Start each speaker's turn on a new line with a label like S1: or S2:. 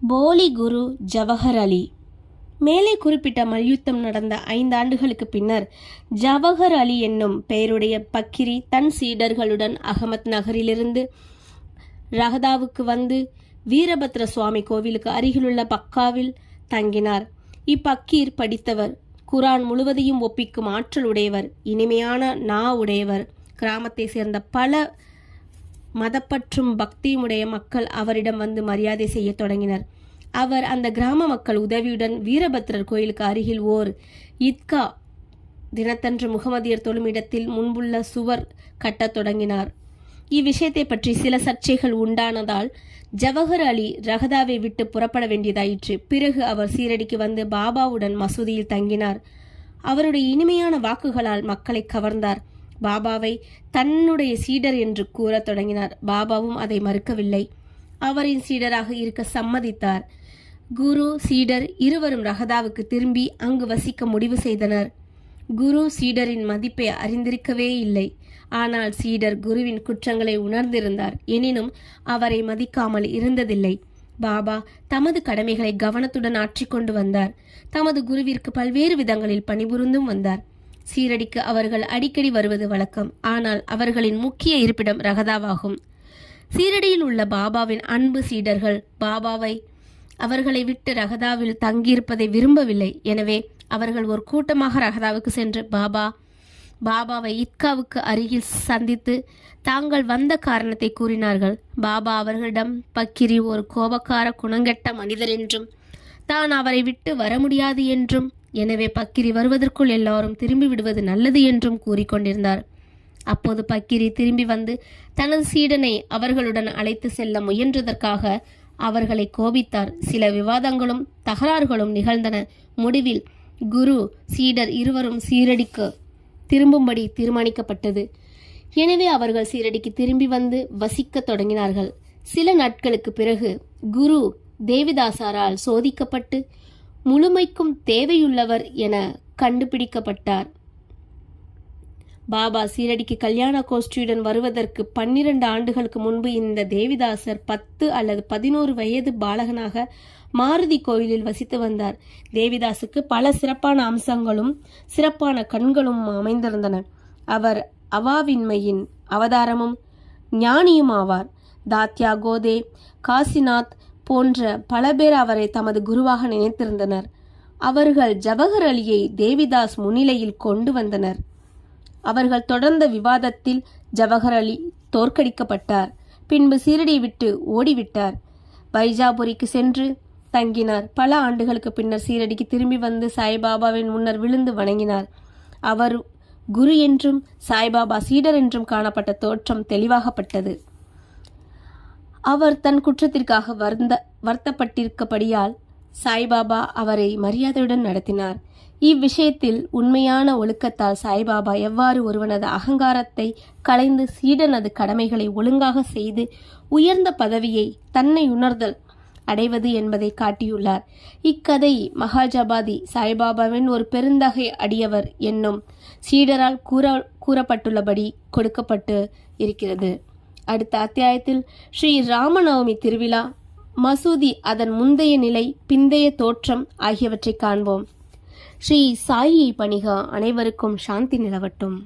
S1: போலி குரு ஜவஹர் அலி. மேலே குறிப்பிட்ட மல்யுத்தம் நடந்த 5 ஆண்டுகளுக்கு பின்னர் ஜவஹர் அலி என்னும் பெயருடைய பக்கிரி தன் சீடர்களுடன் அகமத் நகரிலிருந்து ரஹதாவுக்கு வந்து வீரபத்ர சுவாமி கோவிலுக்கு அருகிலுள்ள பக்காவில் தங்கினார். இப்பக்கீர் படித்தவர், குரான் முழுவதையும் ஒப்பிக்கும் ஆற்றல் உடையவர், இனிமையான நா உடையவர். கிராமத்தை சேர்ந்த பல மதப்பற்றும் பக்தியுடைய மக்கள் அவரிடம் வந்து மரியாதை செய்ய தொடங்கினர். அவர் அந்த கிராம மக்கள் உதவியுடன் வீரபத்ரர் கோயிலுக்கு அருகில் ஓர் இத்கா தினத்தன்று முகமதியர் தொழும் இடத்தில் முன்புள்ள சுவர் கட்டத் தொடங்கினார். இவ்விஷயத்தை பற்றி சில சர்ச்சைகள் உண்டானதால் ஜவஹர் அலி ரஹதாவை விட்டு புறப்பட வேண்டியதாயிற்று. பிறகு அவர் சீரடிக்கு வந்து பாபாவுடன் மசூதியில் தங்கினார். அவருடைய இனிமையான வாக்குகளால் மக்களை கவர்ந்தார். பாபாவை தன்னுடைய சீடர் என்று கூறத் தொடங்கினார். பாபாவும் அதை மறுக்கவில்லை. அவரின் சீடராக இருக்க சம்மதித்தார். குரு சீடர் இருவரும் ரஹதாவுக்கு திரும்பி அங்கு வசிக்க முடிவு செய்தனர். குரு சீடரின் மதிப்பை அறிந்திருக்கவே இல்லை. ஆனால் சீடர் குருவின் குற்றங்களை உணர்ந்திருந்தார். எனினும் அவரை மதிக்காமல் இருந்ததில்லை. பாபா தமது கடமைகளை கவனத்துடன் ஆற்றிக்கொண்டு வந்தார். தமது குருவிற்கு பல்வேறு விதங்களில் பணிபுரிந்தும் வந்தார். சீரடிக்கு அவர்கள் அடிக்கடி வருவது வழக்கம். ஆனால் அவர்களின் முக்கிய இருப்பிடம் ரஹதாவாகும். சீரடியில் உள்ள பாபாவின் அன்பு சீடர்கள் அவர்களை விட்டு ரஹதாவில் தங்கியிருப்பதை விரும்பவில்லை. எனவே அவர்கள் ஒரு கூட்டமாக ரஹதாவுக்கு சென்று பாபாவை இத்காவுக்கு அருகில் சந்தித்து தாங்கள் வந்த காரணத்தை கூறினார்கள். பாபா அவர்களிடம் பக்கிரி ஒரு கோபக்கார குணங்கெட்ட மனிதர் என்றும் தான் அவரை விட்டு வர முடியாது என்றும், எனவே பக்கிரி வருவதற்குள் எல்லாரும் திரும்பி விடுவது நல்லது என்றும் கூறிக்கொண்டிருந்தார். அப்போது பக்கிரி திரும்பி வந்து தனது சீடனை அவர்களுடன் அழைத்து செல்ல முயன்றதற்காக அவர்களை கோபித்தார். சில விவாதங்களும் தகராறுகளும் நிகழ்ந்தன. முடிவில் குரு சீடர் இருவரும் சீரடிக்கு திரும்பும்படி தீர்மானிக்கப்பட்டது. எனவே அவர்கள் சீரடிக்கு திரும்பி வந்து வசிக்க தொடங்கினார்கள். சில நாட்களுக்கு பிறகு குரு தேவிதாசாரால் சோதிக்கப்பட்டு முழுமைக்கும் தேவையுள்ளவர் என கண்டுபிடிக்கப்பட்டார். பாபா சீரடிக்கு கல்யாண கோஷ்டியுடன் வருவதற்கு 12 ஆண்டுகளுக்கு முன்பு இந்த தேவிதாசர் 10 அல்லது 11 வயது பாலகனாக மாருதி கோயிலில் வசித்து வந்தார். தேவிதாசுக்கு பல சிறப்பான அம்சங்களும் சிறப்பான கண்களும் அமைந்திருந்தன. அவர் அவாவின்மையின் அவதாரமும் ஞானியும் ஆவார். தாத்யா கோதே, காசிநாத் போன்ற பல பேர் அவரை தமது குருவாக நினைத்திருந்தனர். அவர்கள் ஜவஹர் அலியை தேவிதாஸ் முன்னிலையில் கொண்டு வந்தனர். அவர்கள் தொடர்ந்த விவாதத்தில் ஜவஹர் அலி தோற்கடிக்கப்பட்டார். பின்பு சீரடியை விட்டு ஓடிவிட்டார். வைஜாபுரிக்கு சென்று தங்கினார். பல ஆண்டுகளுக்கு பின்னர் சீரடிக்கு திரும்பி வந்து சாய்பாபாவின் முன்னர் விழுந்து வணங்கினார். அவர் குரு என்றும் சாய்பாபா சீடர் என்றும் காணப்பட்ட தோற்றம் தெளிவாகப்பட்டது. அவர் தன் குற்றத்திற்காக வருத்தப்பட்டிருக்கபடியால் சாய்பாபா அவரை மரியாதையுடன் நடத்தினார். இவ்விஷயத்தில் உண்மையான ஒழுக்கத்தால் சாய்பாபா எவ்வாறு ஒருவனது அகங்காரத்தை களைந்து சீடனது கடமைகளை ஒழுங்காக செய்து உயர்ந்த பதவியை தன்னை உணர்தல் அடைவது என்பதை காட்டியுள்ளார். இக்கதை மகாஜபாதி சாய்பாபாவின் ஒரு பெருந்தகை அடியவர் என்னும் சீடரால் கூறப்பட்டுள்ளபடி கொடுக்கப்பட்டு இருக்கிறது. அடுத்த அத்தியாயத்தில் ஸ்ரீ ராமநவமி திருவிழா, மசூதி, அதன் முந்தைய நிலை, பிந்தைய தோற்றம் ஆகியவற்றை காண்போம். ஸ்ரீ சாயி பணிக. அனைவருக்கும் சாந்தி நிலவட்டும்.